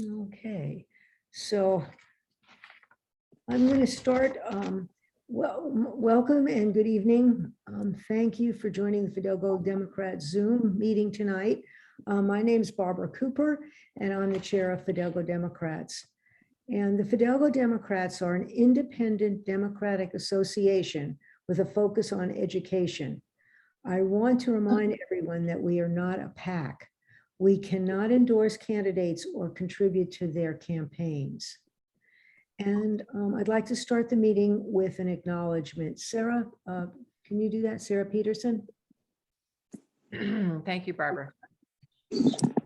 Okay, so I'm going to start. Welcome and good evening. Thank you for joining the Fidalgo Democrats Zoom meeting tonight. My name is Barbara Cooper, and I'm the chair of Fidalgo Democrats. And the Fidalgo Democrats are an independent democratic association with a focus on education. I want to remind everyone that we are not a PAC. We cannot endorse candidates or contribute to their campaigns. And I'd like to start the meeting with an acknowledgement. Sarah, can you do that? Sarah Peterson? Thank you, Barbara.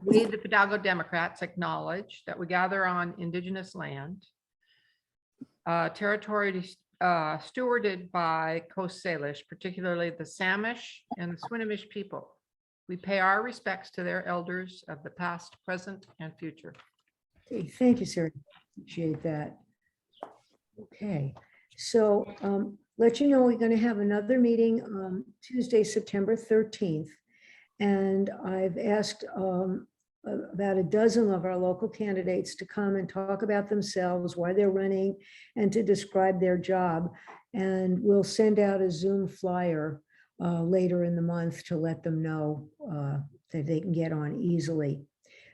We, the Fidalgo Democrats, acknowledge that we gather on Indigenous land, territory stewarded by Coast Salish, particularly the Samish and the Swinomish people. We pay our respects to their elders of the past, present, and future. Okay, thank you, Sarah. Appreciate that. Okay, so let you know we're going to have another meeting Tuesday, September 13th. And I've asked about a dozen of our local candidates to come and talk about themselves, why they're running, and to describe their job. And we'll send out a Zoom flyer later in the month to let them know that they can get on easily.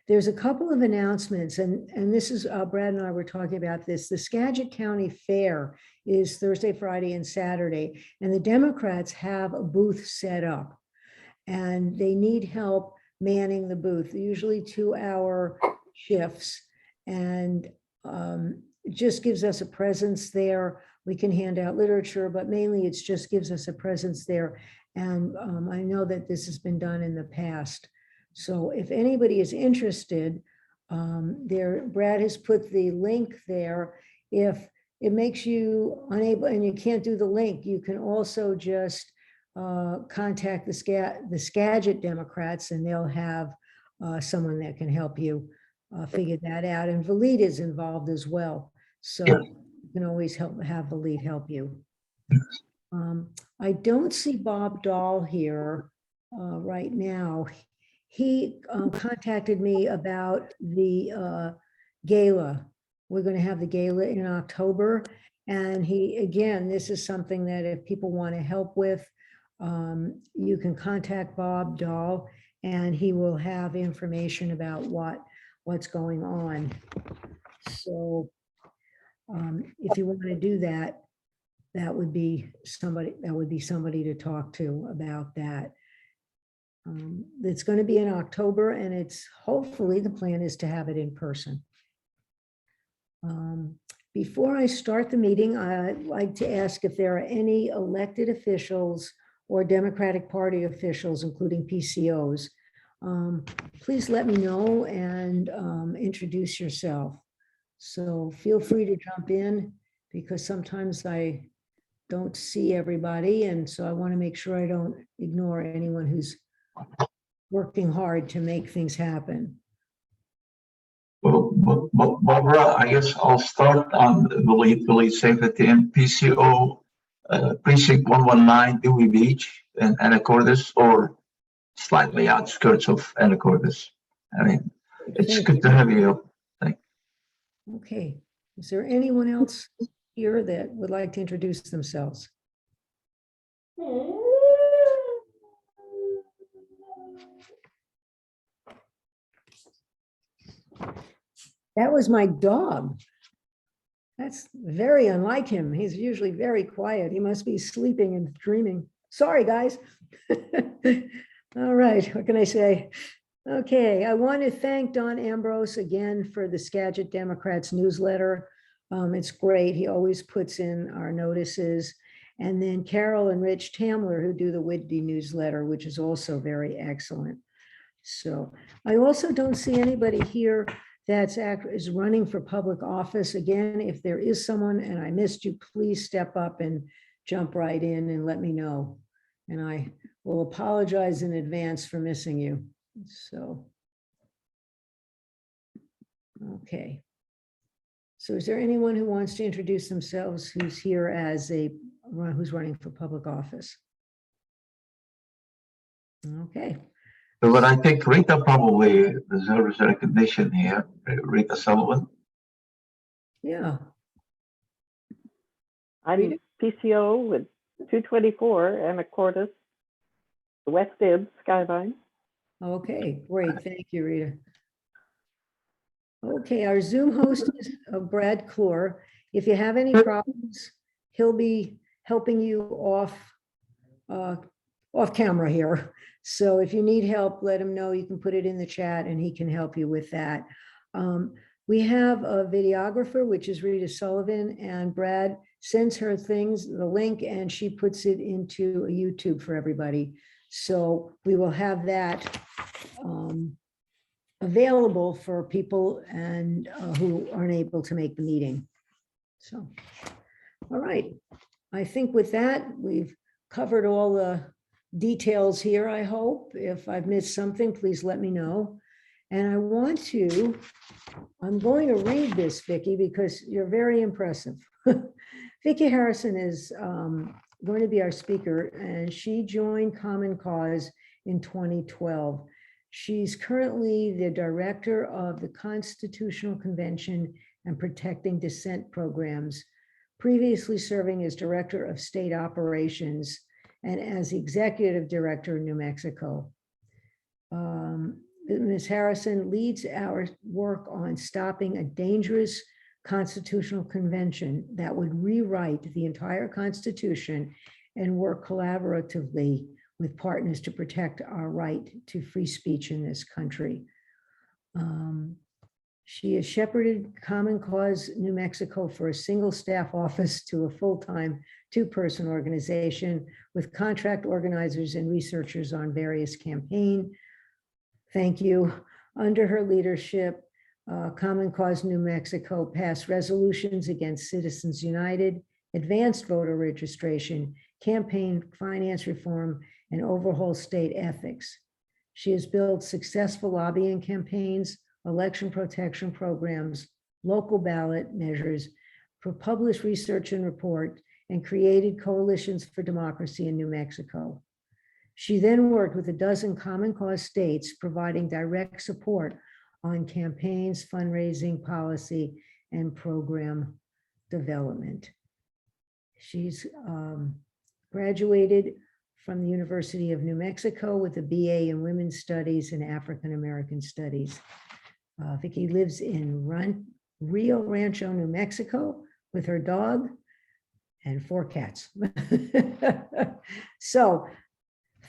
There's a couple of announcements, and this is, Brad and I were talking about this. The Skagit County Fair is Thursday, Friday, and Saturday, and the Democrats have a booth set up, and they need help manning the booth, usually 2-hour shifts, and it just gives us a presence there. We can hand out literature, but mainly it just gives us a presence there. And I know that this has been done in the past. So if anybody is interested, Brad has put the link there. If it makes you unable and you can't do the link, you can also just contact the Skagit Democrats, and they'll have someone that can help you figure that out. And Valid is involved as well. So you can always have Valid help you. I don't see Bob Dahl here right now. He contacted me about the gala. We're going to have the gala in October. And again, this is something that if people want to help with, you can contact Bob Dahl, and he will have information about what's going on. So if you want to do that, that would be somebody to talk to about that. It's going to be in October, and it's hopefully the plan is to have it in person. Before I start the meeting, I'd like to ask if there are any elected officials or Democratic Party officials, including PCOs. Please let me know and introduce yourself. So feel free to jump in, because sometimes I don't see everybody, and so I want to make sure I don't ignore anyone who's working hard to make things happen. Well, Barbara, I guess I'll start on Valid Safety and PCO precinct 119 Dewey Beach in Anacortes, or slightly outskirts of Anacortes. I mean, it's good to have you. Thank you. Okay, is there anyone else here that would like to introduce themselves? That was my dog. That's very unlike him. He's usually very quiet. He must be sleeping and dreaming. Sorry, guys. All right, what can I say? Okay, I want to thank Don Ambrose again for the Skagit Democrats newsletter. It's great. He always puts in our notices. And then Carol and Rich Tamler, who do the Whitby newsletter, which is also very excellent. So I also don't see anybody here is running for public office. Again, if there is someone and I missed you, please step up and jump right in and let me know. And I will apologize in advance for missing you. So, okay. So is there anyone who wants to introduce themselves who's here as who's running for public office? Okay. But I think Rita probably deserves recognition here, Rita Sullivan. Yeah, I'm PCO with 224 and a Cordis, West End, Skyline. okay, great. Thank you, Rita. Okay, our Zoom host is Brad Clore. If you have any problems, he'll be helping you off camera here. So if you need help, let him know. You can put it in the chat and he can help you with that. We have a videographer, which is Rita Sullivan, and Brad sends her things, the link, and she puts it into a YouTube for everybody. So we will have that available for people and who aren't able to make the meeting. So, all right. I think with that, we've covered all the details here, I hope. If I've missed something, please let me know. And I'm going to read this, Vicki, because you're very impressive. Vicki Harrison is going to be our speaker, and she joined Common Cause in 2012. She's currently the director of the Constitutional Convention and Protecting Dissent Programs, previously serving as director of state operations and as executive director in New Mexico. Ms. Harrison leads our work on stopping a dangerous constitutional convention that would rewrite the entire Constitution and work collaboratively with partners to protect our right to free speech in this country. She has shepherded Common Cause New Mexico for a single staff office to a full-time two-person organization with contract organizers and researchers on various campaigns. Thank you. Under her leadership, Common Cause New Mexico passed resolutions against Citizens United, advanced voter registration, campaign finance reform, and overhaul state ethics. She has built successful lobbying campaigns, election protection programs, local ballot measures, published research and report, and created coalitions for democracy in New Mexico. She then worked with a dozen Common Cause states, providing direct support on campaigns, fundraising, policy, and program development. She's graduated from the University of New Mexico with a BA in Women's Studies and African American Studies. Vicki lives in Rio Rancho, New Mexico, with her dog and 4 cats. So,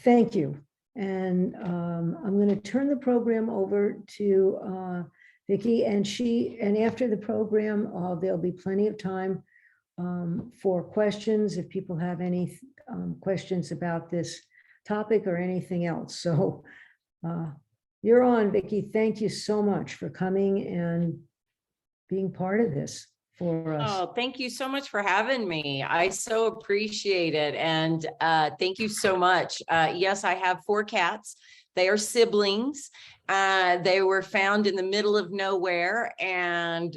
thank you. And I'm going to turn the program over to Vicki, and after the program, there'll be plenty of time for questions if people have any questions about this topic or anything else. So you're on, Vicki. Thank you so much for coming and being part of this for us. Oh, thank you so much for having me. I so appreciate it. And thank you so much. Yes, I have 4 cats. They are siblings. They were found in the middle of nowhere, and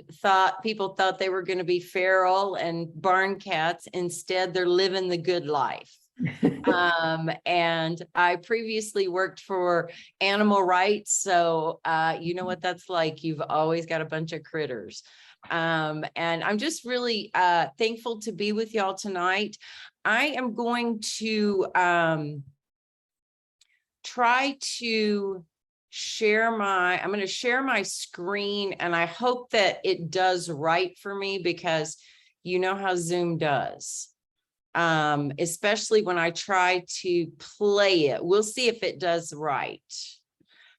people thought they were going to be feral and barn cats. Instead, they're living the good life. And I previously worked for animal rights. So you know what that's like. You've always got a bunch of critters. And I'm just really thankful to be with y'all tonight. I am going to try to share I'm going to share my screen, and I hope that it does right for me, because you know how Zoom does. Especially when I try to play it. We'll see if it does right.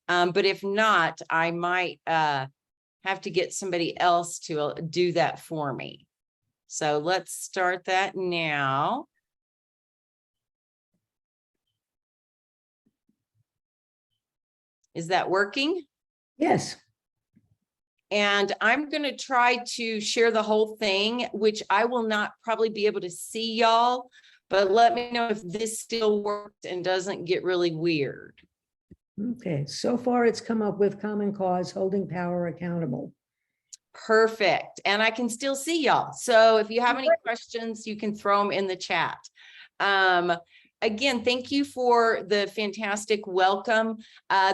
But if not, I might have to get somebody else to do that for me. So let's start that now. Is that working? Yes. And I'm going to try to share the whole thing, which I will not probably be able to see y'all, but let me know if this still works and doesn't get really weird. Okay, so far it's come up with Common Cause holding power accountable. Perfect. And I can still see y'all. So if you have any questions, you can throw them in the chat. again, thank you for the fantastic welcome.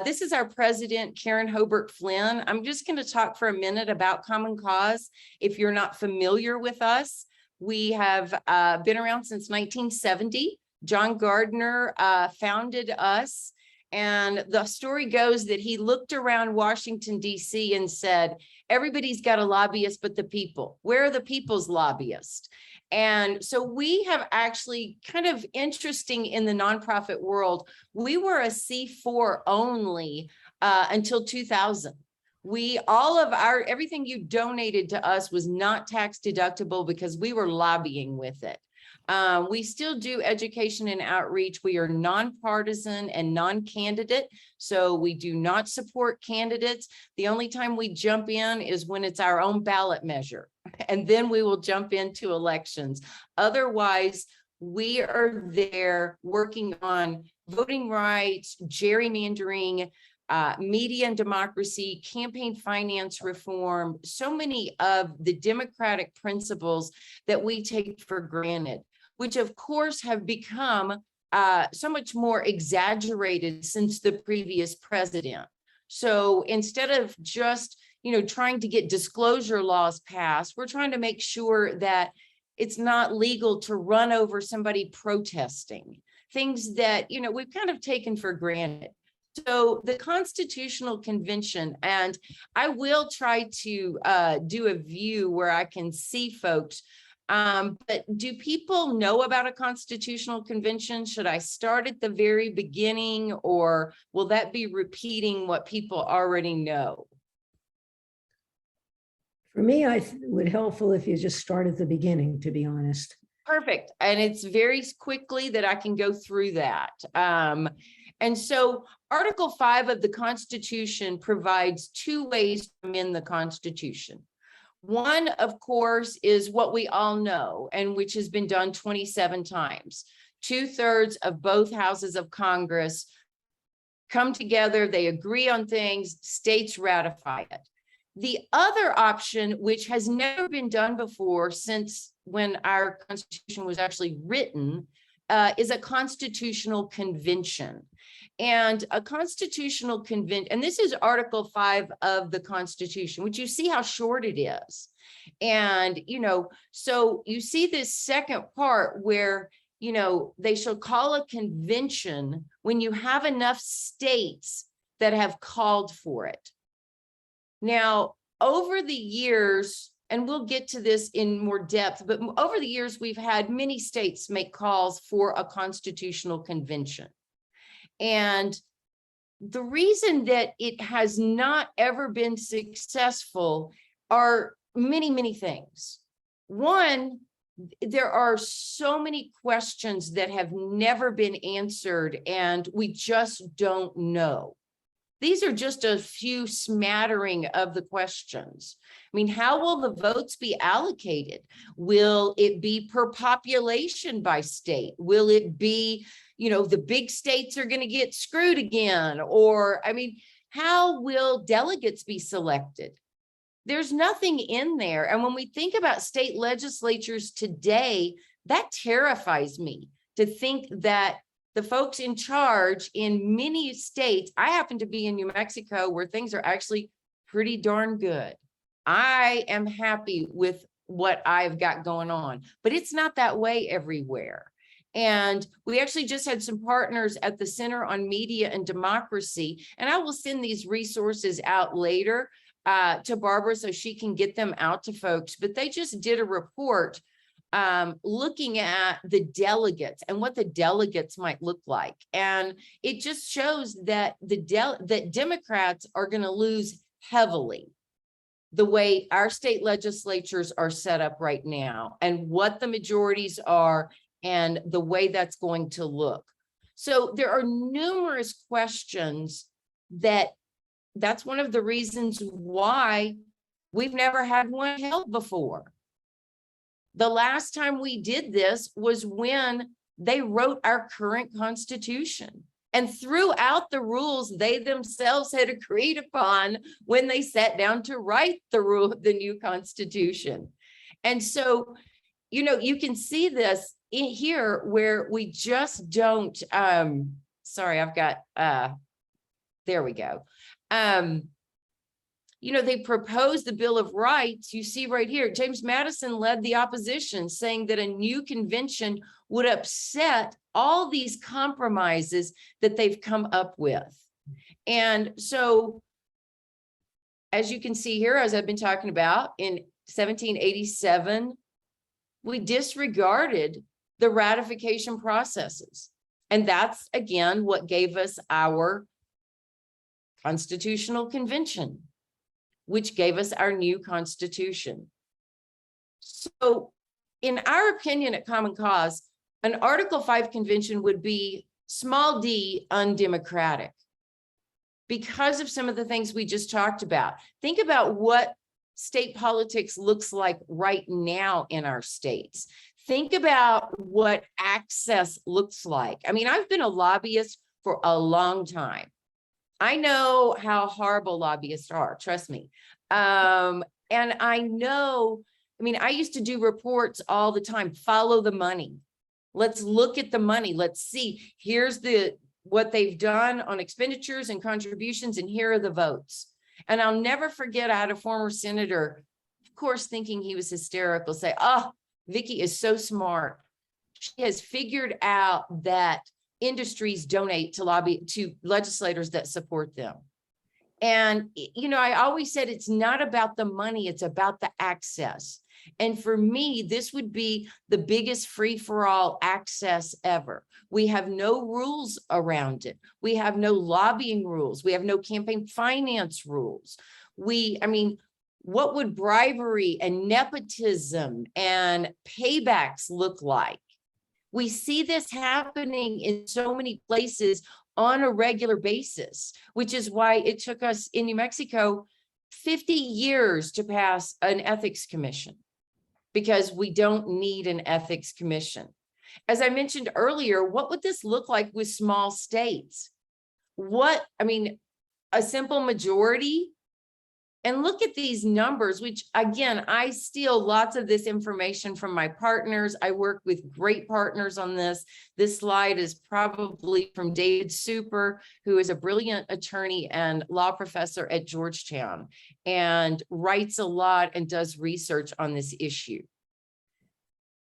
This is our president, Karen Hobart Flynn. I'm just going to talk for a minute about Common Cause. If you're not familiar with us, we have been around since 1970. John Gardner founded us. And the story goes that he looked around Washington, D.C. and said, everybody's got a lobbyist but the people. Where are the people's lobbyists? And so we have actually kind of interesting in the nonprofit world. We were a C4 only until 2000. Everything you donated to us was not tax deductible because we were lobbying with it. We still do education and outreach. We are nonpartisan and non-candidate, so we do not support candidates. The only time we jump in is when it's our own ballot measure, and then we will jump into elections. Otherwise, we are there working on voting rights, gerrymandering, media and democracy, campaign finance reform, so many of the democratic principles that we take for granted, which of course have become so much more exaggerated since the previous president. So instead of just, trying to get disclosure laws passed, we're trying to make sure that it's not legal to run over somebody protesting, things that, we've kind of taken for granted. So the Constitutional Convention, and I will try to do a view where I can see folks, but do people know about a Constitutional Convention? Should I start at the very beginning, or will that be repeating what people already know? For me, would helpful if you just start at the beginning, to be honest. Perfect. And it's very quickly that I can go through that. And so Article 5 of the Constitution provides two ways to amend the Constitution. One, of course, is what we all know, and which has been done 27 times. 2/3 of both houses of Congress come together, they agree on things, states ratify it. The other option, which has never been done before since when our Constitution was actually written, is a constitutional convention. And a constitutional convention, and this is Article 5 of the Constitution, which you see how short it is. And, so you see this second part where, they shall call a convention when you have enough states that have called for it. Now, over the years, and we'll get to this in more depth, but over the years, we've had many states make calls for a constitutional convention. And the reason that it has not ever been successful are many, many things. One, there are so many questions that have never been answered, and we just don't know. These are just a few smattering of the questions. I mean, how will the votes be allocated? Will it be per population by state? Will it be, the big states are going to get screwed again? Or, how will delegates be selected? There's nothing in there. And when we think about state legislatures today, that terrifies me to think that the folks in charge in many states, I happen to be in New Mexico, where things are actually pretty darn good. I am happy with what I've got going on, but it's not that way everywhere. And we actually just had some partners at the Center on Media and Democracy, and I will send these resources out later to Barbara so she can get them out to folks. But they just did a report looking at the delegates and what the delegates might look like. And it just shows that that Democrats are going to lose heavily the way our state legislatures are set up right now, and what the majorities are, and the way that's going to look. So there are numerous questions that's one of the reasons why we've never had one held before. The last time we did this was when they wrote our current Constitution, and threw out the rules they themselves had agreed upon when they sat down to write the new Constitution. And so, you can see this. in here where we just don't, sorry, I've got, there we go. You know, they proposed the Bill of Rights. You see right here, James Madison led the opposition, saying that a new convention would upset all these compromises that they've come up with. And so, as you can see here, as I've been talking about, in 1787, we disregarded the ratification processes. And that's, again, what gave us our Constitutional Convention, which gave us our new Constitution. So, in our opinion at Common Cause, an Article 5 convention would be small d undemocratic because of some of the things we just talked about. Think about what state politics looks like right now in our states. Think about what access looks like. I mean, I've been a lobbyist for a long time. I know how horrible lobbyists are, trust me. And I know, I mean, I used to do reports all the time, follow the money. Let's look at the money. Let's see, here's what they've done on expenditures and contributions, and here are the votes. And I'll never forget, I had a former senator, of course, thinking he was hysterical, say, oh, Vicky is so smart. She has figured out that industries donate to legislators that support them. And, you know, I always said it's not about the money, it's about the access. And for me, this would be the biggest free-for-all access ever. We have no rules around it. We have no lobbying rules. We have no campaign finance rules. I mean, what would bribery and nepotism and paybacks look like? We see this happening in so many places on a regular basis, which is why it took us in New Mexico 50 years to pass an ethics commission, because we don't need an ethics commission. As I mentioned earlier, what would this look like with small states? I mean, a simple majority? And look at these numbers, which again, I steal lots of this information from my partners. I work with great partners on this. This slide is probably from David Super, who is a brilliant attorney and law professor at Georgetown and writes a lot and does research on this issue.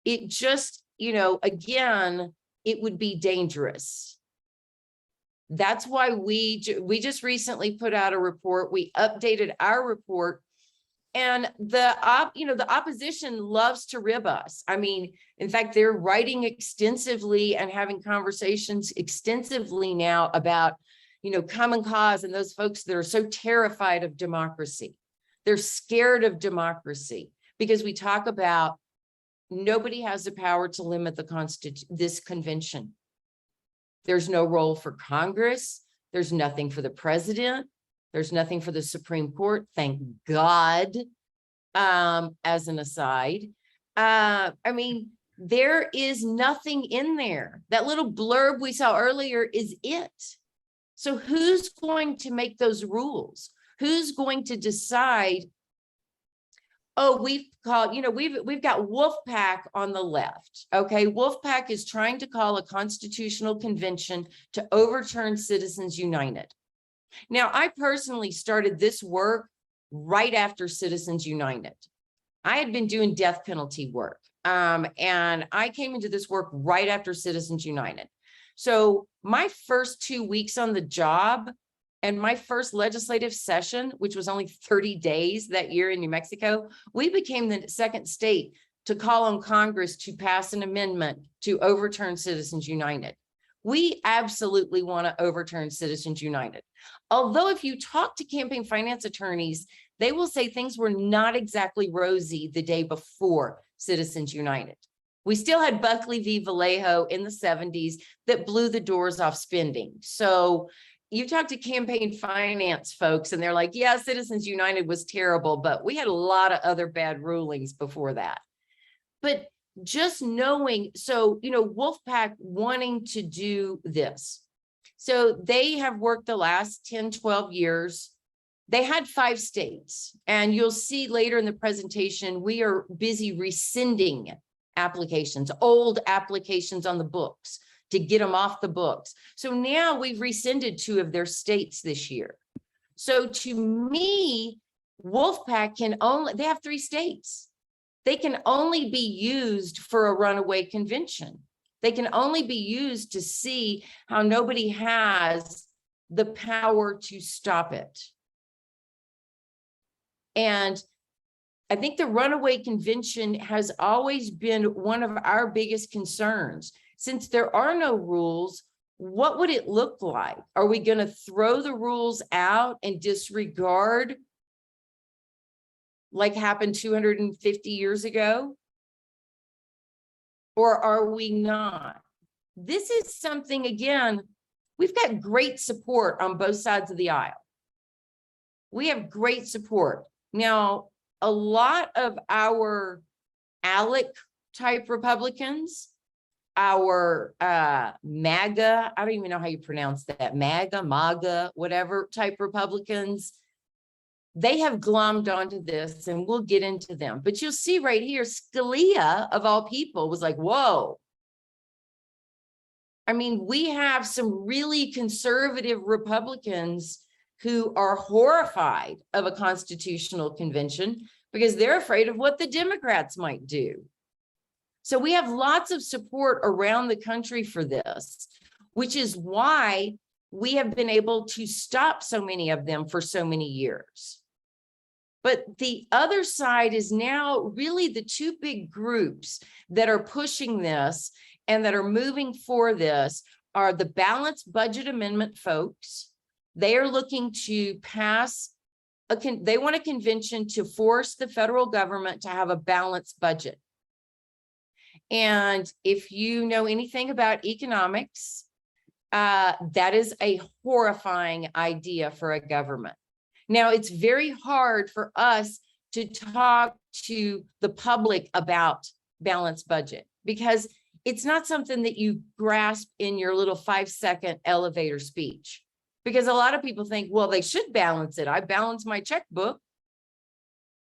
It just, you know, again, it would be dangerous. That's why we just recently put out a report. We updated our report, and the opposition loves to rib us. I mean, in fact, they're writing extensively and having conversations extensively now about, you know, Common Cause and those folks that are so terrified of democracy. They're scared of democracy because we talk about nobody has the power to limit this convention. There's no role for Congress. There's nothing for the president. There's nothing for the Supreme Court. Thank God, as an aside. I mean, there is nothing in there. That little blurb we saw earlier is it. So who's going to make those rules? Who's going to decide? Oh, we've got Wolfpack on the left. Okay, Wolfpack is trying to call a constitutional convention to overturn Citizens United. Now, I personally started this work right after Citizens United. I had been doing death penalty work, and I came into this work right after Citizens United. So my first 2 weeks on the job and my first legislative session, which was only 30 days that year in New Mexico, we became the second state to call on Congress to pass an amendment to overturn Citizens United. We absolutely want to overturn Citizens United. Although if you talk to campaign finance attorneys, they will say things were not exactly rosy the day before Citizens United. We still had Buckley v. Vallejo in the 70s that blew the doors off spending. So you talk to campaign finance folks and they're like, yeah, Citizens United was terrible, but we had a lot of other bad rulings before that. But just knowing, so, you know, Wolfpack wanting to do this. So they have worked the last 10, 12 years. They had 5 states, and you'll see later in the presentation, we are busy rescinding applications, old applications on the books to get them off the books. So now we've rescinded 2 of their states this year. So to me, Wolfpack they have 3 states. They can only be used for a runaway convention. They can only be used to see how nobody has the power to stop it. And I think the runaway convention has always been one of our biggest concerns. Since there are no rules, what would it look like? Are we going to throw the rules out and disregard like happened 250 years ago? Or are we not? This is something, again, we've got great support on both sides of the aisle. We have great support. Now, a lot of our ALEC type Republicans, our MAGA, I don't even know how you pronounce that, MAGA, whatever type Republicans, they have glommed onto this, and we'll get into them. But you'll see right here, Scalia, of all people, was like, whoa. I mean, we have some really conservative Republicans who are horrified of a constitutional convention because they're afraid of what the Democrats might do. So we have lots of support around the country for this, which is why we have been able to stop so many of them for so many years. But the other side is now really the 2 big groups that are pushing this and that are moving for this are the balanced budget amendment folks. They are looking to pass, they want a convention to force the federal government to have a balanced budget. And if you know anything about economics, that is a horrifying idea for a government. Now, it's very hard for us to talk to the public about balanced budget because it's not something that you grasp in your little 5-second elevator speech. Because a lot of people think, well, they should balance it. I balance my checkbook.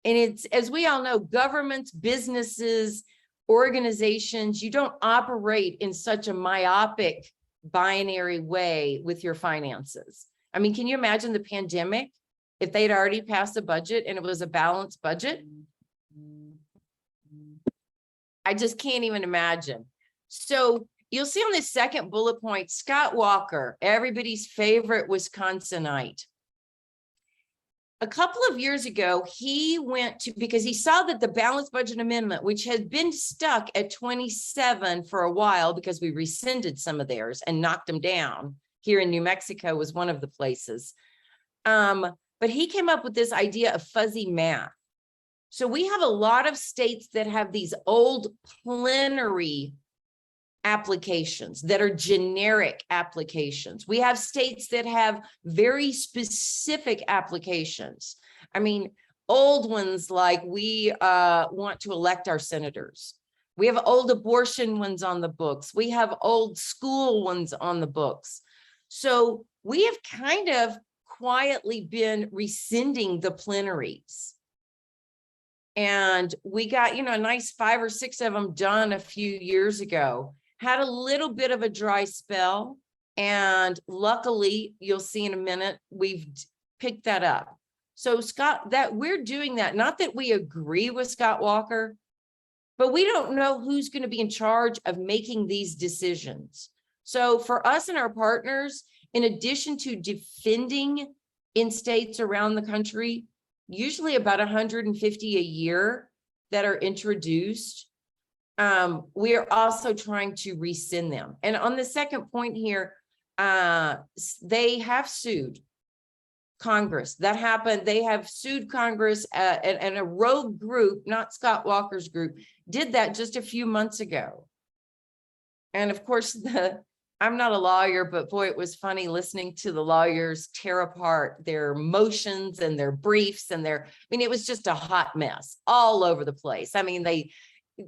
And it's, as we all know, governments, businesses, organizations, you don't operate in such a myopic binary way with your finances. I mean, can you imagine the pandemic if they'd already passed a budget and it was a balanced budget? I just can't even imagine. So you'll see on this second bullet point, Scott Walker, everybody's favorite Wisconsinite. A couple of years ago, he went to, because he saw that the balanced budget amendment, which had been stuck at 27 for a while because we rescinded some of theirs and knocked them down. Here in New Mexico was one of the places. But he came up with this idea of fuzzy math. So we have a lot of states that have these old plenary applications that are generic applications. We have states that have very specific applications. I mean, old ones like we want to elect our senators. We have old abortion ones on the books. We have old school ones on the books. So we have kind of quietly been rescinding the plenaries. And we got, a nice 5 or 6 of them done a few years ago. Had a little bit of a dry spell. And luckily, you'll see in a minute, we've picked that up. So Scott, that we're doing that, not that we agree with Scott Walker, but we don't know who's going to be in charge of making these decisions. So for us and our partners, in addition to defending in states around the country, usually about 150 a year that are introduced, we are also trying to rescind them. And on the second point here, they have sued Congress. That happened. They have sued Congress, and a rogue group, not Scott Walker's group, did that just a few months ago. And of course, I'm not a lawyer, but boy, it was funny listening to the lawyers tear apart their motions and their briefs and it was just a hot mess all over the place. I mean, they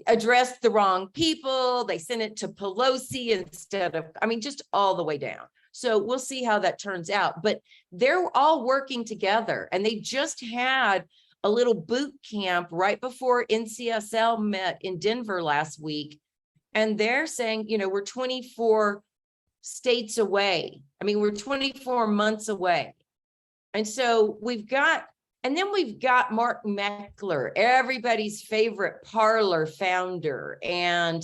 addressed the wrong people. They sent it to Pelosi instead of, just all the way down. So we'll see how that turns out, but they're all working together, and they just had a little boot camp right before NCSL met in Denver last week. And they're saying, we're 24 states away. I mean, we're 24 months away. And so we've got Mark Meckler, everybody's favorite Parler founder, and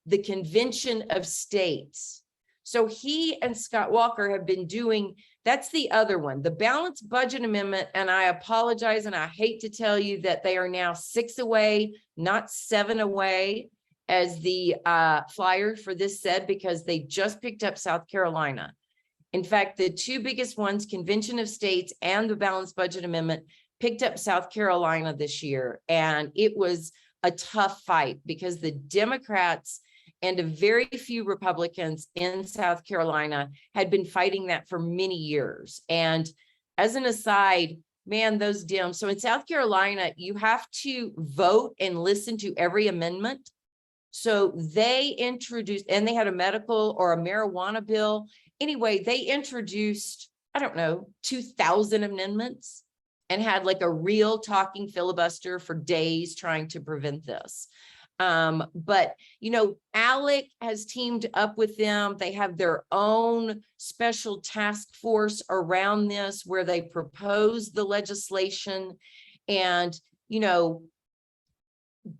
the Convention of States. So he and Scott Walker have been doing, that's the other one, the Balanced Budget Amendment. And I apologize, and I hate to tell you that they are now 6 away, not 7 away, as the flyer for this said, because they just picked up South Carolina. In fact, the 2 biggest ones, Convention of States and the Balanced Budget Amendment, picked up South Carolina this year. And it was a tough fight because the Democrats and a very few Republicans in South Carolina had been fighting that for many years. And as an aside, man, those Dems. So in South Carolina, you have to vote and listen to every amendment. So they introduced, and they had a medical or a marijuana bill. Anyway, they introduced, 2,000 amendments and had like a real talking filibuster for days trying to prevent this. But, ALEC has teamed up with them. They have their own special task force around this where they propose the legislation. And,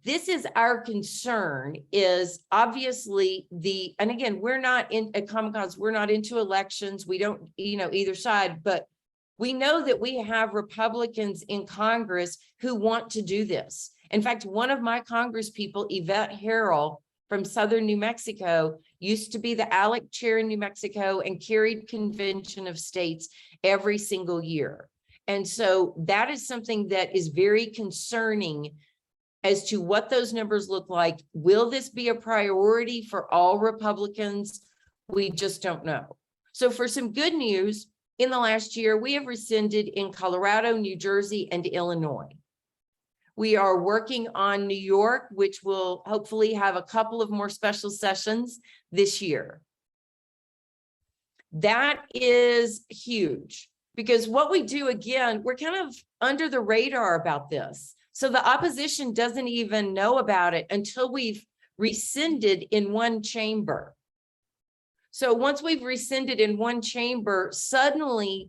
this is our concern, is obviously and again, we're not at Common Cause, we're not into elections. We don't, either side, but we know that we have Republicans in Congress who want to do this. In fact, one of my Congress people, Yvette Harrell from Southern New Mexico, used to be the ALEC chair in New Mexico and carried Convention of States every single year. And so that is something that is very concerning as to what those numbers look like. Will this be a priority for all Republicans? We just don't know. So for some good news, in the last year, we have rescinded in Colorado, New Jersey, and Illinois. We are working on New York, which will hopefully have a couple of more special sessions this year. That is huge because what we do, again, we're kind of under the radar about this. So the opposition doesn't even know about it until we've rescinded in one chamber. So once we've rescinded in one chamber, suddenly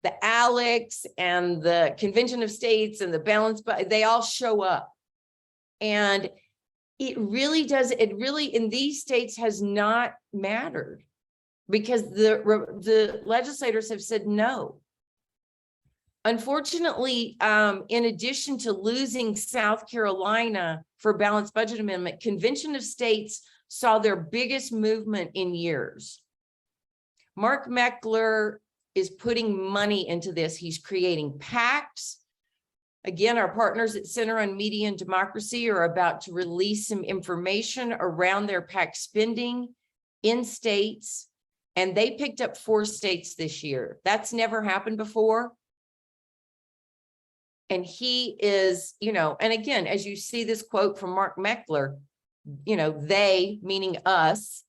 the ALECs and the Convention of States and the Balance, but they all show up. And it really in these states has not mattered because the legislators have said no. Unfortunately, in addition to losing South Carolina for Balanced Budget Amendment, Convention of States saw their biggest movement in years. Mark Meckler is putting money into this. He's creating PACs. Again, our partners at Center on Media and Democracy are about to release some information around their PAC spending in states, and they picked up 4 states this year. That's never happened before. And he is, and again, as you see this quote from Mark Meckler, they, meaning us,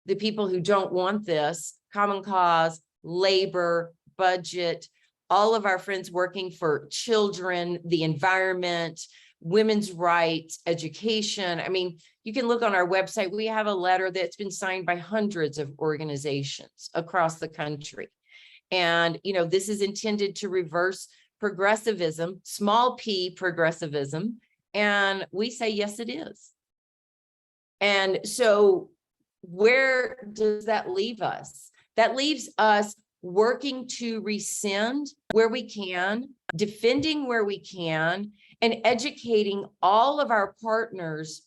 the people who don't want this, Common Cause, labor, budget, all of our friends working for children, the environment, women's rights, education. I mean, you can look on our website. We have a letter that's been signed by hundreds of organizations across the country. And, this is intended to reverse progressivism, small p progressivism. And we say, yes, it is. And so where does that leave us? That leaves us working to rescind where we can, defending where we can, and educating all of our partners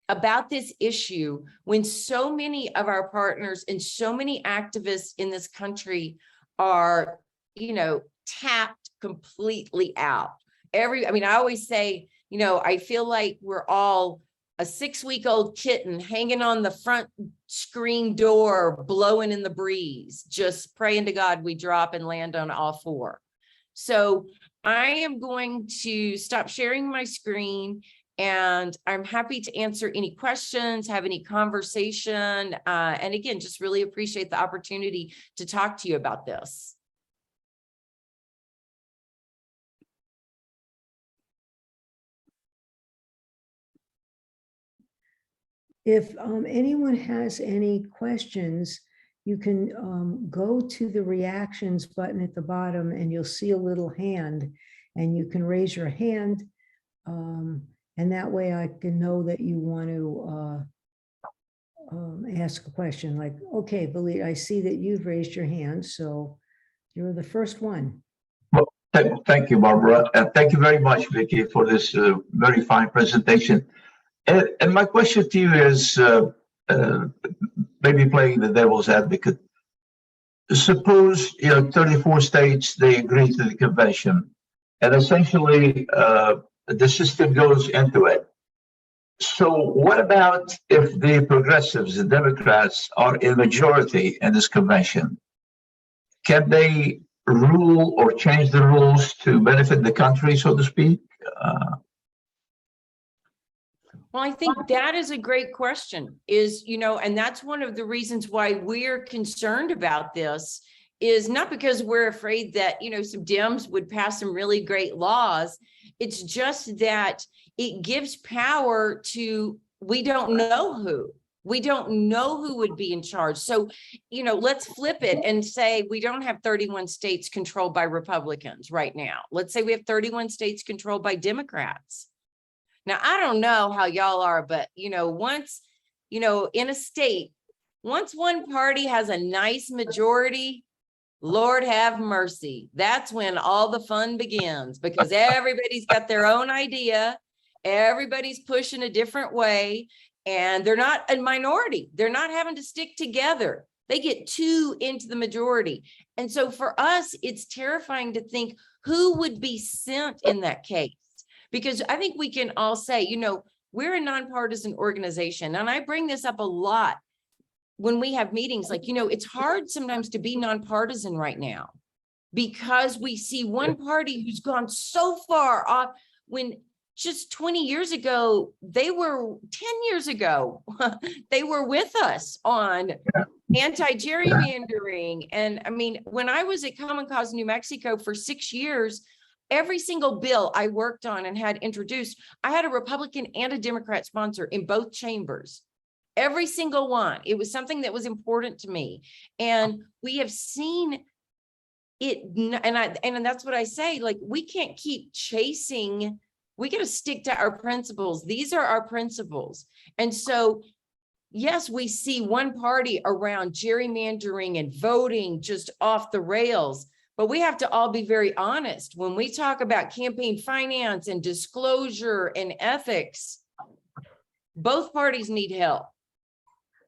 about this issue when so many of our partners and so many activists in this country are, tapped completely out. I always say, I feel like we're all a 6-week-old kitten hanging on the front screen door, blowing in the breeze, just praying to God we drop and land on all 4. So I am going to stop sharing my screen, and I'm happy to answer any questions, have any conversation. And again, just really appreciate the opportunity to talk to you about this. if anyone has any questions, you can go to the reactions button at the bottom and you'll see a little hand and you can raise your hand. And that way I can know that you want to ask a question like, okay, Belit, I see that you've raised your hand, so you're the first one. Well, thank you, Barbara. Thank you very much, Vicky, for this very fine presentation. And my question to you is maybe playing the devil's advocate. Suppose 34 states they agree to the convention, and essentially the system goes into it. So what about if the progressives, the Democrats, are in majority in this convention? Can they rule or change the rules to benefit the country, so to speak? Well, I think that is a great question is, and that's one of the reasons why we're concerned about this is not because we're afraid that, some Dems would pass some really great laws. It's just that it gives power to, we don't know who. We don't know who would be in charge. So, let's flip it and say we don't have 31 states controlled by Republicans right now. Let's say we have 31 states controlled by Democrats. Now, I don't know how y'all are, but, once, in a state, once one party has a nice majority, Lord have mercy. That's when all the fun begins because everybody's got their own idea. Everybody's pushing a different way and they're not a minority. They're not having to stick together. They get two into the majority. And so for us, it's terrifying to think who would be sent in that case. Because I think we can all say, we're a nonpartisan organization. And I bring this up a lot when we have meetings like, it's hard sometimes to be nonpartisan right now because we see one party who's gone so far off when just 20 years ago, 10 years ago, they were with us on anti-gerrymandering. And I mean, when I was at Common Cause New Mexico for 6 years, every single bill I worked on and had introduced, I had a Republican and a Democrat sponsor in both chambers. Every single one. It was something that was important to me. And we have seen it. And that's what I say, like, we can't keep chasing. We got to stick to our principles. These are our principles. And so, yes, we see one party around gerrymandering and voting just off the rails. But we have to all be very honest. When we talk about campaign finance and disclosure and ethics, both parties need help.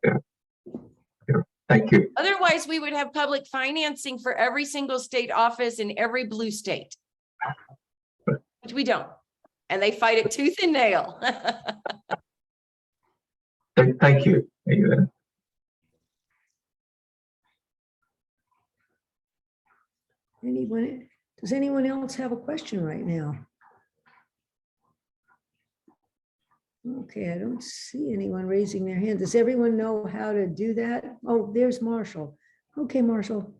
Yeah. Thank you. Otherwise, we would have public financing for every single state office in every blue state, which we don't. And they fight it tooth and nail. Thank you. Does anyone else have a question right now? Okay, I don't see anyone raising their hand. Does everyone know how to do that? Oh, there's Marshall. Okay, Marshall.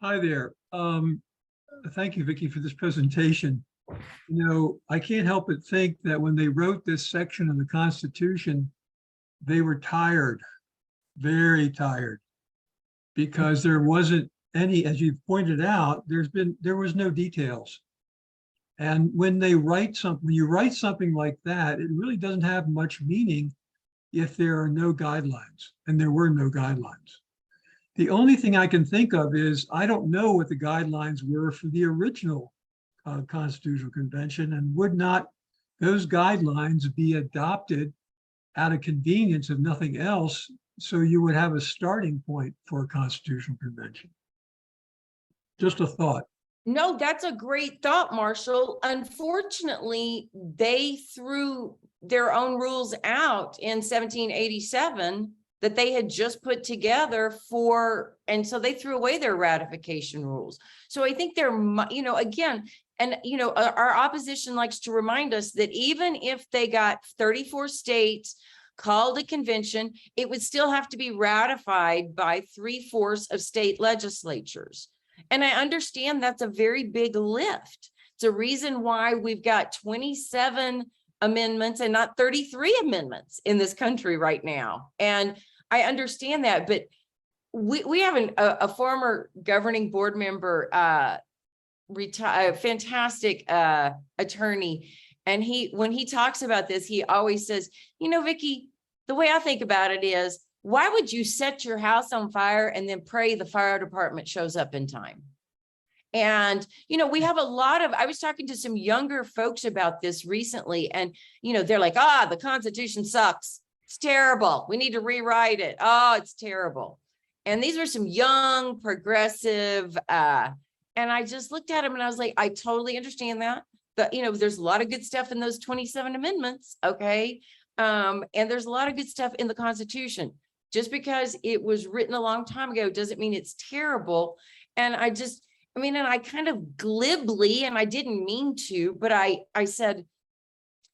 Hi there. Thank you, Vicki, for this presentation. I can't help but think that when they wrote this section of the Constitution, they were tired, very tired, because there wasn't any, as you've pointed out, there was no details. And when you write something like that, it really doesn't have much meaning if there are no guidelines, and there were no guidelines. The only thing I can think of is, I don't know what the guidelines were for the original Constitutional Convention, and would not those guidelines be adopted out of convenience, if nothing else, so you would have a starting point for a Constitutional Convention? Just a thought. No, that's a great thought, Marshall. Unfortunately, they threw their own rules out in 1787 that they had just put together and so they threw away their ratification rules. So I think they're, again, and, our opposition likes to remind us that even if they got 34 states called a convention, it would still have to be ratified by 3/4 of state legislatures. And I understand that's a very big lift. It's a reason why we've got 27 amendments and not 33 amendments in this country right now. And I understand that, but we have a former governing board member, fantastic attorney. And when he talks about this, he always says, you know, Vicky, the way I think about it is, why would you set your house on fire and then pray the fire department shows up in time? And, you know, we have a lot of, I was talking to some younger folks about this recently, and, you know, they're like, the Constitution sucks. It's terrible. We need to rewrite it. Oh, it's terrible. And these were some young, progressive, and I just looked at them and I was like, I totally understand that. But, you know, there's a lot of good stuff in those 27 amendments. Okay. And there's a lot of good stuff in the Constitution. Just because it was written a long time ago doesn't mean it's terrible. And I kind of glibly, and I didn't mean to, but I said,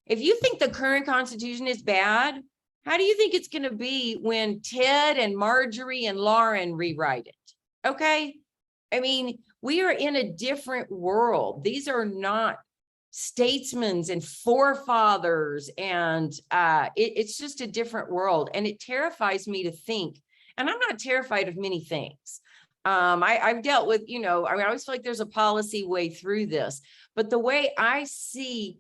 if you think the current Constitution is bad, how do you think it's going to be when Ted and Marjorie and Lauren rewrite it? Okay. I mean, we are in a different world. These are not statesmen and forefathers, and it's just a different world. And it terrifies me to think, and I'm not terrified of many things. I've dealt with, you know, I always feel like there's a policy way through this, but the way I see,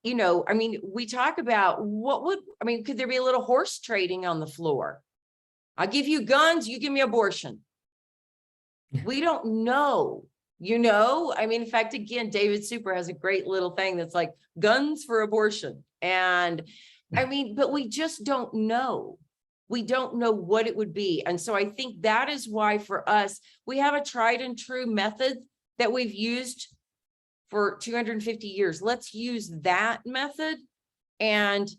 you know, we talk about could there be a little horse trading on the floor? I'll give you guns, you give me abortion. We don't know, you know, in fact, again, David Super has a great little thing that's like guns for abortion. And but we just don't know. We don't know what it would be. And so I think that is why for us, we have a tried and true method that we've used for 250 years. Let's use that method and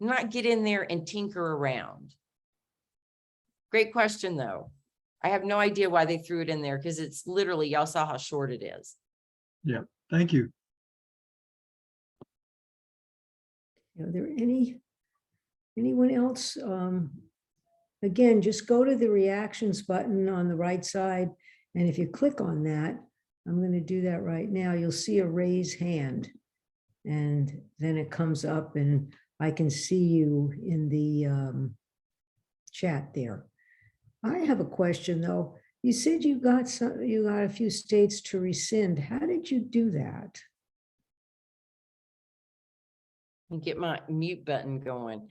not get in there and tinker around. Great question, though. I have no idea why they threw it in there, because it's literally, y'all saw how short it is. Yeah, thank you. Are there anyone else? Again, just go to the reactions button on the right side. And if you click on that, I'm going to do that right now. You'll see a raise hand. And then it comes up and I can see you in the chat there. I have a question though. You said you got a few states to rescind. How did you do that? And get my mute button going.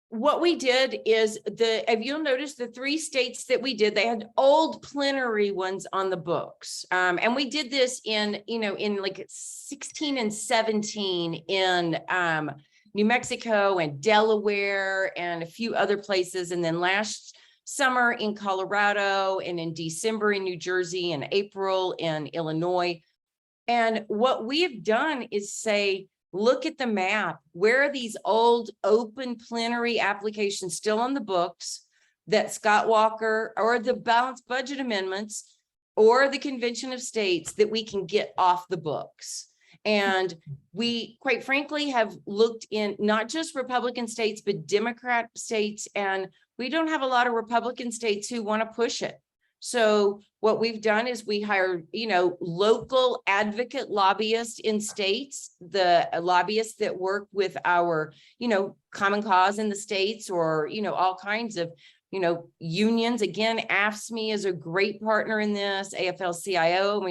What we did is if you'll notice, the 3 states that we did, they had old plenary ones on the books. And we did this in like 16 and 17 in New Mexico and Delaware and a few other places. And then last summer in Colorado, and in December in New Jersey, and April in Illinois. And what we have done is say, look at the map. Where are these old open plenary applications still on the books that Scott Walker or the balanced budget amendments or the Convention of States that we can get off the books? And we, quite frankly, have looked in not just Republican states, but Democrat states. And we don't have a lot of Republican states who want to push it. So what we've done is we hire, local advocate lobbyists in states, the lobbyists that work with our, common cause in the states, or, all kinds of, unions. Again, AFSCME is a great partner in this, AFL-CIO,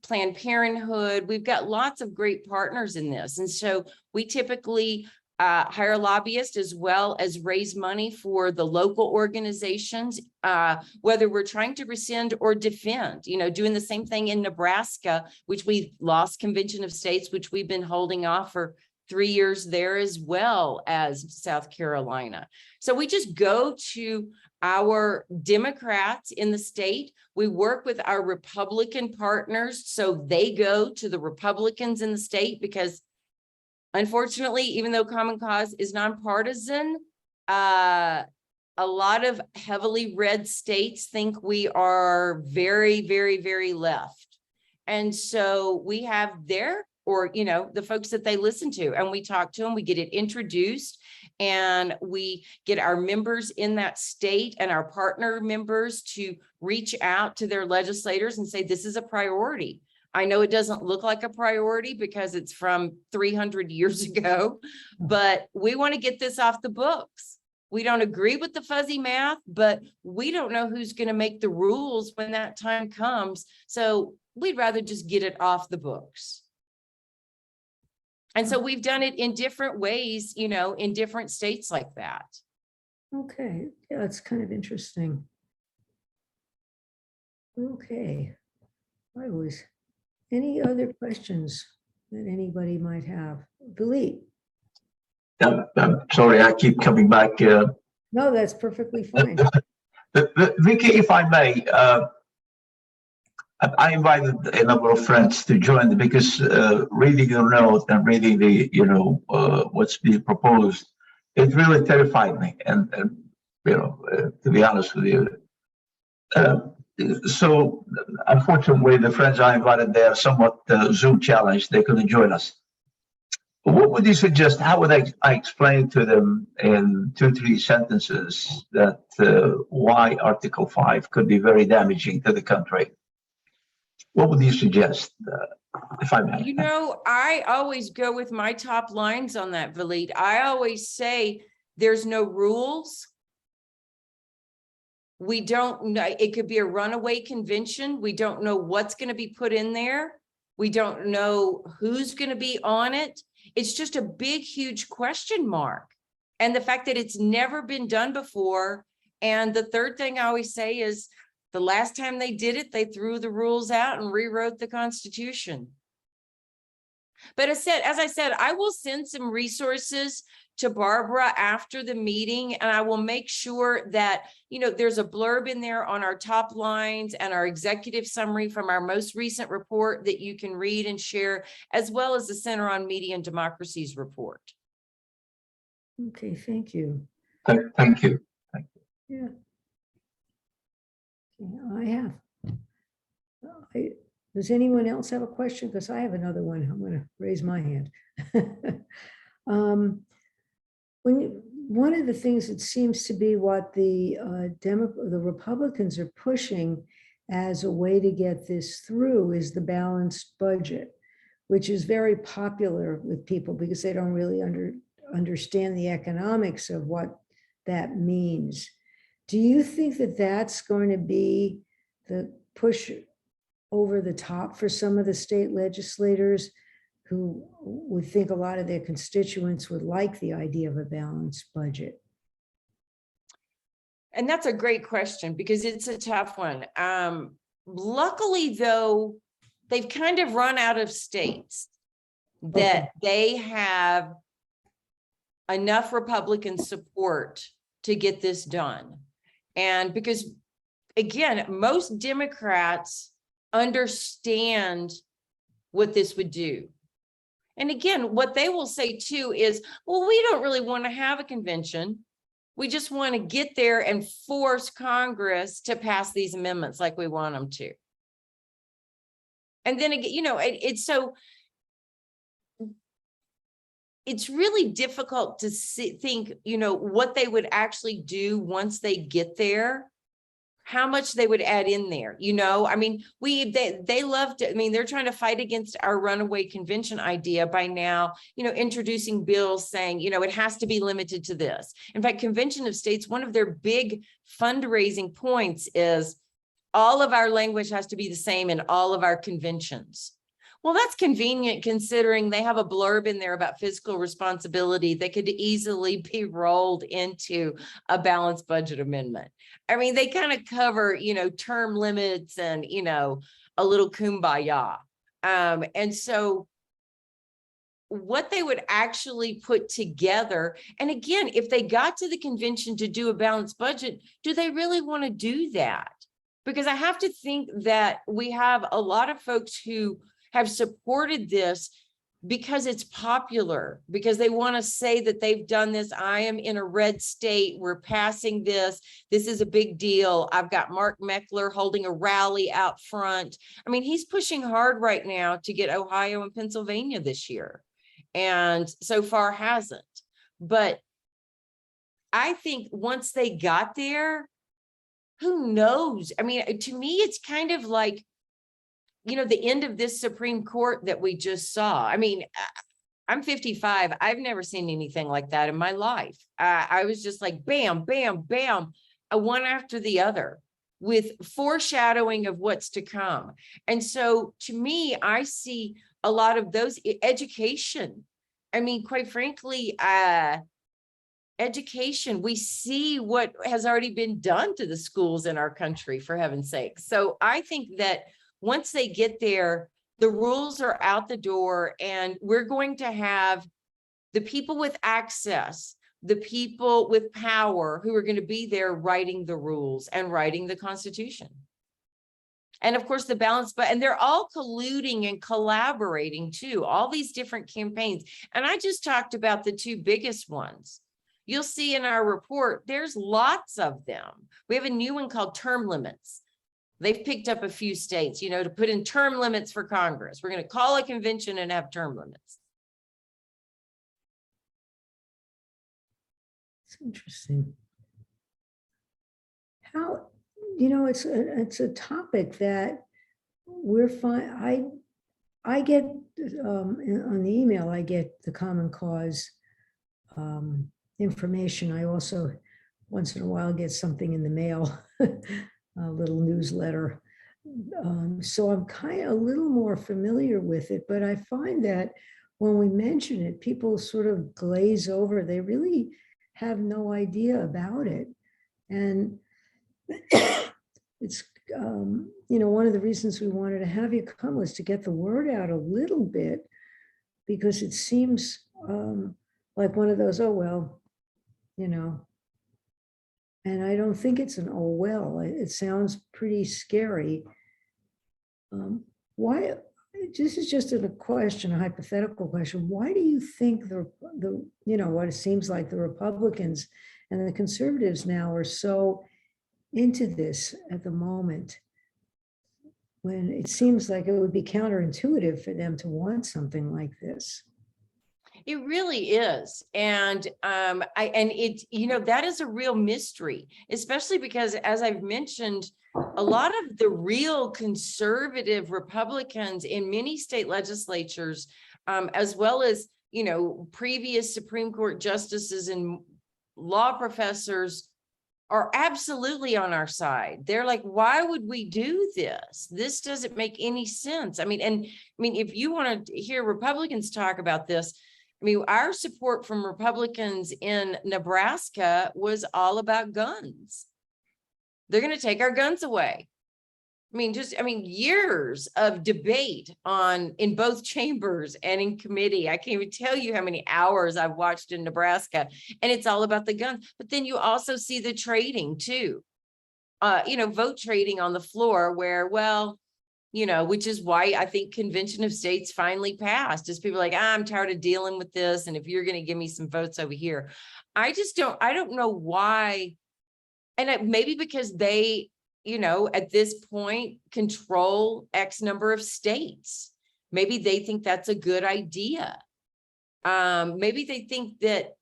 Planned Parenthood. We've got lots of great partners in this. And so we typically hire lobbyists as well as raise money for the local organizations, whether we're trying to rescind or defend, doing the same thing in Nebraska, which we lost Convention of States, which we've been holding off for 3 years there, as well as South Carolina. So we just go to our Democrats in the state. We work with our Republican partners, so they go to the Republicans in the state, because unfortunately, even though Common Cause is nonpartisan, a lot of heavily red states think we are very, very, very left. And so we have their, or, the folks that they listen to, and we talk to them, we get it introduced, and we get our members in that state and our partner members to reach out to their legislators and say, this is a priority. I know it doesn't look like a priority because it's from 300 years ago, but we want to get this off the books. We don't agree with the fuzzy math, but we don't know who's going to make the rules when that time comes. So we'd rather just get it off the books. And so we've done it in different ways, you know, in different states like that. Okay, yeah, it's kind of interesting. Okay. Any other questions that anybody might have? Philippe? I'm sorry, I keep coming back. No, that's perfectly fine. Vicky, if I may, I invited a number of friends to join because reading the note and reading the, what's being proposed, it really terrified me. And to be honest with you. So unfortunately, the friends I invited, they are somewhat Zoom challenged. They couldn't join us. What would you suggest? How would I explain to them in 2-3 sentences that why Article 5 could be very damaging to the country? What would you suggest, if I may? You know, I always go with my top lines on that, Valit. I always say there's no rules. We don't know, it could be a runaway convention. We don't know what's going to be put in there. We don't know who's going to be on it. It's just a big, huge question mark. And the fact that it's never been done before. And the third thing I always say is the last time they did it, they threw the rules out and rewrote the Constitution. But as I said, I will send some resources to Barbara after the meeting, and I will make sure that, there's a blurb in there on our top lines and our executive summary from our most recent report that you can read and share, as well as the Center on Media and Democracy's report. Okay, thank you. Thank you. Yeah. I have. Does anyone else have a question? Because I have another one. I'm going to raise my hand. One of the things that seems to be what the Republicans are pushing as a way to get this through is the balanced budget, which is very popular with people because they don't really understand the economics of what that means. Do you think that that's going to be the push over the top for some of the state legislators who would think a lot of their constituents would like the idea of a balanced budget? And that's a great question because it's a tough one. Luckily, though, they've kind of run out of states that they have enough Republican support to get this done. And because, again, most Democrats understand what this would do. And again, what they will say too is, well, we don't really want to have a convention. We just want to get there and force Congress to pass these amendments like we want them to. And then again, it's really difficult to think, what they would actually do once they get there, how much they would add in there. I mean, they love to, they're trying to fight against our runaway convention idea by now, introducing bills saying, it has to be limited to this. In fact, Convention of States, one of their big fundraising points is all of our language has to be the same in all of our conventions. Well, that's convenient considering they have a blurb in there about fiscal responsibility that could easily be rolled into a balanced budget amendment. They kind of cover, term limits and, a little kumbaya. And so what they would actually put together, and again, if they got to the convention to do a balanced budget, do they really want to do that? Because I have to think that we have a lot of folks who have supported this because it's popular, because they want to say that they've done this. I am in a red state. We're passing this. This is a big deal. I've got Mark Meckler holding a rally out front. He's pushing hard right now to get Ohio and Pennsylvania this year, and so far hasn't. But I think once they got there, who knows? To me, it's kind of like the end of this Supreme Court that we just saw. I mean, I'm 55. I've never seen anything like that in my life. I was just like, bam, bam, bam, one after the other, with foreshadowing of what's to come. And so to me, I see a lot of those education. I mean, quite frankly, education, we see what has already been done to the schools in our country, for heaven's sake. So I think that once they get there, the rules are out the door, and we're going to have the people with access, the people with power who are going to be there writing the rules and writing the Constitution. And of course, the balance, and they're all colluding and collaborating too, all these different campaigns. And I just talked about the two biggest ones. You'll see in our report, there's lots of them. We have a new one called term limits. They've picked up a few states, to put in term limits for Congress. We're going to call a convention and have term limits. It's interesting. How, it's a topic that we're fine. I get, on the email, I get the Common Cause information. I also, once in a while, get something in the mail, a little newsletter. So I'm kind of a little more familiar with it, but I find that when we mention it, people sort of glaze over. They really have no idea about it. And it's, one of the reasons we wanted to have you come was to get the word out a little bit, because it seems like one of those, oh, well, and I don't think it's an oh, well, it sounds pretty scary. Why, this is just a question, a hypothetical question. Why do you think the what it seems like the Republicans and the conservatives now are so into this at the moment, when it seems like it would be counterintuitive for them to want something like this? It really is. And that is a real mystery, especially because, as I've mentioned, a lot of the real conservative Republicans in many state legislatures, as well as, previous Supreme Court justices and law professors, are absolutely on our side. They're like, why would we do this? This doesn't make any sense. I mean, if you want to hear Republicans talk about this, our support from Republicans in Nebraska was all about guns. They're going to take our guns away. Years of debate in both chambers and in committee. I can't even tell you how many hours I've watched in Nebraska, and it's all about the guns. But then you also see the trading too, vote trading on the floor where, which is why I think Convention of States finally passed, is people are like, I'm tired of dealing with this. And if you're going to give me some votes over here, I don't know why. And maybe because they, at this point control X number of states. Maybe they think that's a good idea. Maybe they think that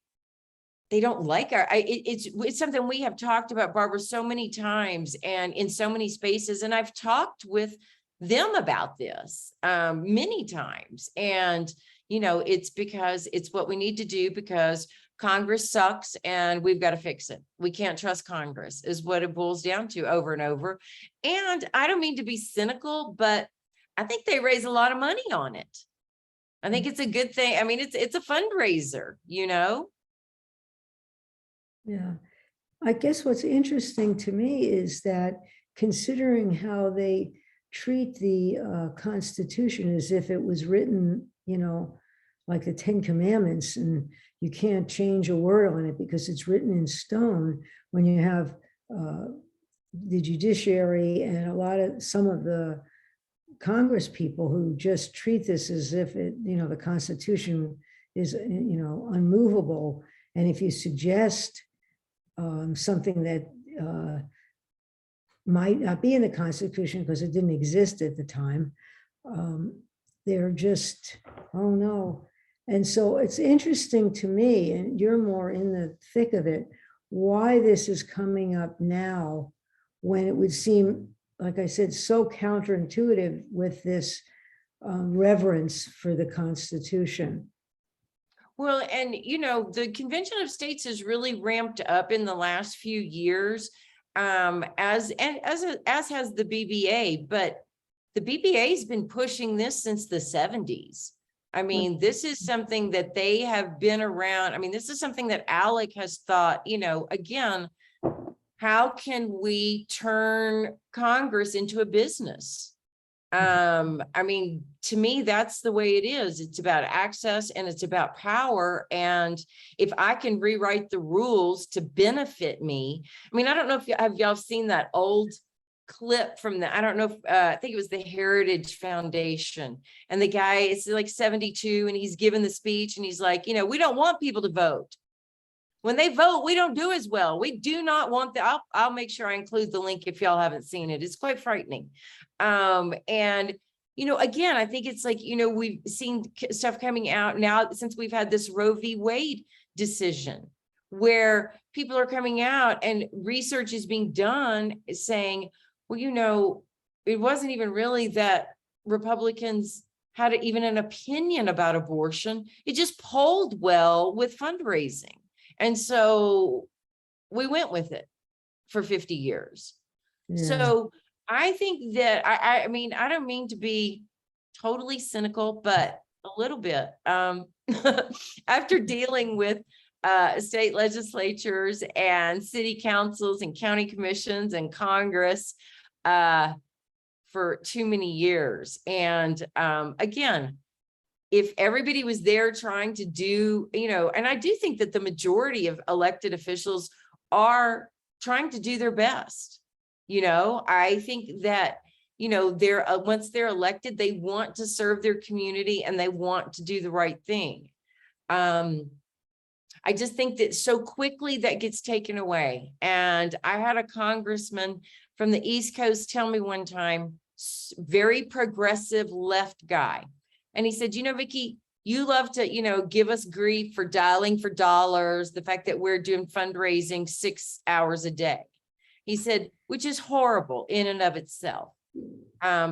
they don't like it's something we have talked about, Barbara, so many times and in so many spaces. And I've talked with them about this many times. And, it's because it's what we need to do, because Congress sucks and we've got to fix it. We can't trust Congress is what it boils down to over and over. And I don't mean to be cynical, but I think they raise a lot of money on it. I think it's a good thing. It's a fundraiser, Yeah. I guess what's interesting to me is that, considering how they treat the Constitution as if it was written, like the 10 Commandments, and you can't change a word on it because it's written in stone, when you have the judiciary and some of the Congress people who just treat this as if it, the Constitution is, unmovable. And if you suggest something that might not be in the Constitution because it didn't exist at the time, they're just, oh no. And so it's interesting to me, and you're more in the thick of it, why this is coming up now, when it would seem like I said, so counterintuitive with this reverence for the Constitution. Well, and the Convention of States has really ramped up in the last few years, as has the BBA, but the BBA has been pushing this since the 70s. I mean, this is something that they have been around. I mean, this is something that ALEC has thought, again, how can we turn Congress into a business? I mean, to me, that's the way it is. It's about access and it's about power. And if I can rewrite the rules to benefit me, I mean, I don't know if y'all seen that old clip from I don't know if, I think it was the Heritage Foundation, and the guy is like 72 and he's given the speech and he's like, we don't want people to vote. When they vote, we don't do as well. We do not want that. I'll make sure I include the link if y'all haven't seen it. It's quite frightening. And, again, I think it's like, we've seen stuff coming out now since we've had this Roe v. Wade decision, where people are coming out and research is being done saying, well, it wasn't even really that Republicans had even an opinion about abortion. It just polled well with fundraising. And so we went with it for 50 years. Yeah. So I think that I mean, I don't mean to be totally cynical, but a little bit. After dealing with state legislatures and city councils and county commissions and Congress for too many years. And again, if everybody was there trying to do, and I do think that the majority of elected officials are trying to do their best. I think that, they're once they're elected, they want to serve their community and they want to do the right thing. I just think that so quickly that gets taken away. And I had a congressman from the East Coast tell me one time, very progressive left guy. And he said, Vicki, you love to, give us grief for dialing for dollars, the fact that we're doing fundraising 6 hours a day. He said, which is horrible in and of itself.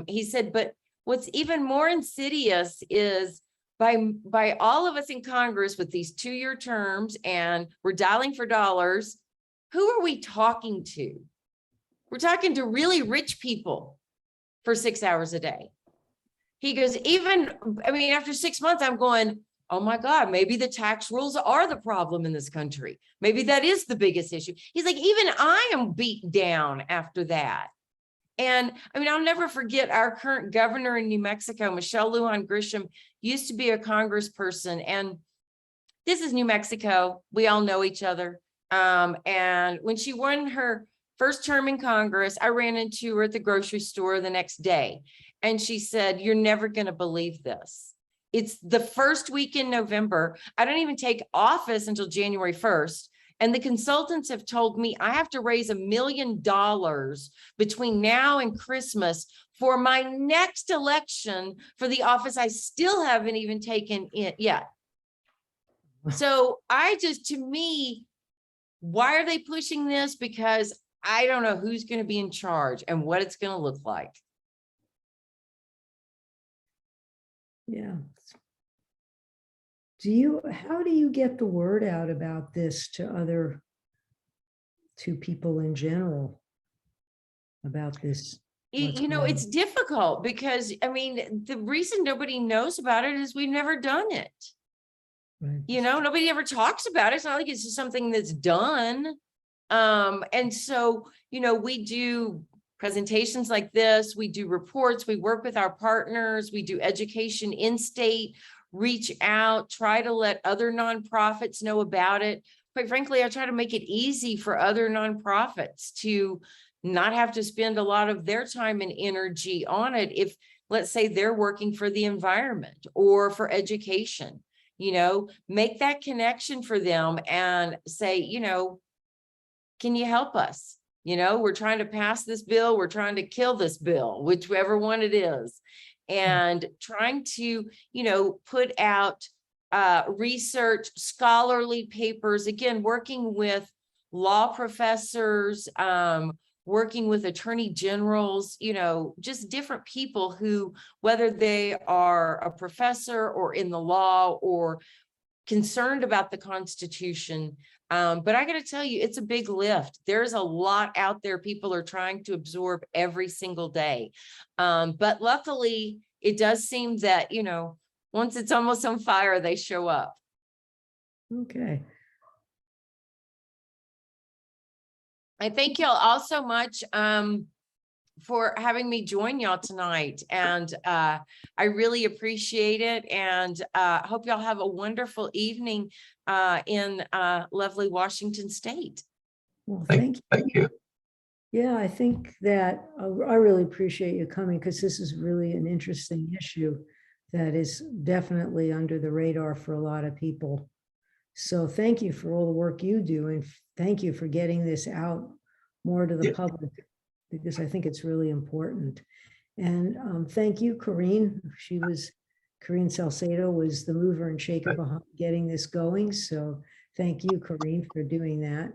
He said, but what's even more insidious is by all of us in Congress with these 2-year terms and we're dialing for dollars, who are we talking to? We're talking to really rich people for 6 hours a day. He goes, after 6 months, I'm going, oh my God, maybe the tax rules are the problem in this country. Maybe that is the biggest issue. He's like, even I am beat down after that. And I'll never forget our current governor in New Mexico, Michelle Lujan Grisham, used to be a congressperson. And this is New Mexico. We all know each other. And when she won her first term in Congress, I ran into her at the grocery store the next day. And she said, you're never going to believe this. It's the first week in November. I don't even take office until January 1st. And the consultants have told me I have to raise $1 million between now and Christmas for my next election for the office I still haven't even taken it yet. So to me, why are they pushing this? Because I don't know who's going to be in charge and what it's going to look like. Yeah. How do you get the word out about this to people in general about this? It's difficult because, the reason nobody knows about it is we've never done it. Right. Nobody ever talks about it. It's not like it's just something that's done. And so, we do presentations like this, we do reports, we work with our partners, we do education in state, reach out, try to let other nonprofits know about it. Quite frankly, I try to make it easy for other nonprofits to not have to spend a lot of their time and energy on it if, let's say, they're working for the environment or for education. Make that connection for them and say, can you help us? We're trying to pass this bill. We're trying to kill this bill, whichever one it is. And trying to, put out research, scholarly papers, again, working with law professors, working with attorney generals, you know, just different people who, whether they are a professor or in the law or concerned about the Constitution. But I got to tell you, it's a big lift. There's a lot out there people are trying to absorb every single day. But luckily, it does seem that, you know, once it's almost on fire, they show up. Okay. I thank y'all all so much for having me join y'all tonight. And I really appreciate it. And hope y'all have a wonderful evening in lovely Washington State. Well, thank you. Thank you. Yeah, I think that I really appreciate you coming because this is really an interesting issue that is definitely under the radar for a lot of people. So thank you for all the work you do, and thank you for getting this out more to the Yeah. public, because I think it's really important. And thank you, Corinne. Corinne Salcedo was the mover and shaker behind getting this going. So thank you, Corinne, for doing that.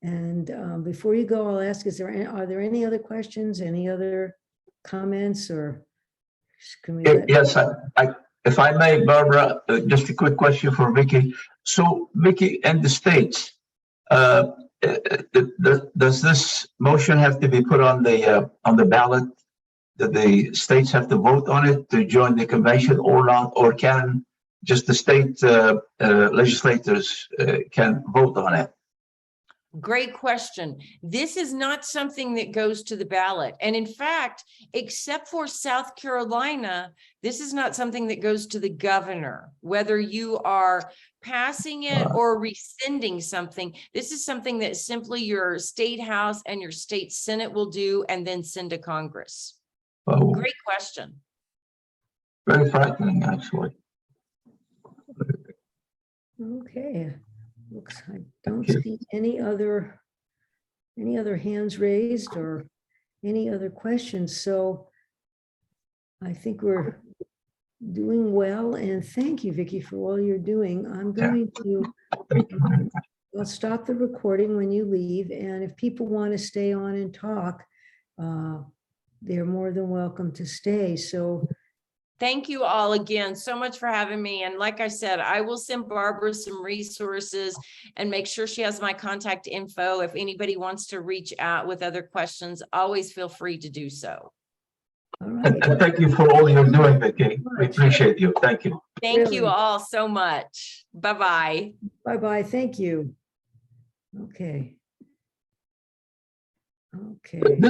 And before you go, I'll ask, are there any other questions, any other comments, or can we let? Yes, if I may, Barbara, just a quick question for Vicky. So Vicky, in the States, does this motion have to be put on the ballot? Do the states have to vote on it to join the convention or not? Or can just the state legislators can vote on it? Great question. This is not something that goes to the ballot. And in fact, except for South Carolina, this is not something that goes to the governor, whether you are passing it or rescinding something. This is something that simply your state house and your state senate will do and then send to Congress. Oh, Great question. very frightening, actually. Okay. Looks, I don't Thank see any other hands raised or any other questions. So I think we're doing well, and thank you, Vicky, for all you're doing. I'm going to, Thank you very much. I'll stop the recording when you leave, and if people want to stay on and talk, they're more than welcome to stay. So Thank you all again so much for having me. And like I said, I will send Barbara some resources and make sure she has my contact info. If anybody wants to reach out with other questions, always feel free to do so. all right. And thank you for all you're doing, Vicky. We appreciate you. Thank you. Thank you Really. all so much. Bye-bye. Bye-bye. Thank you. Okay. Okay. This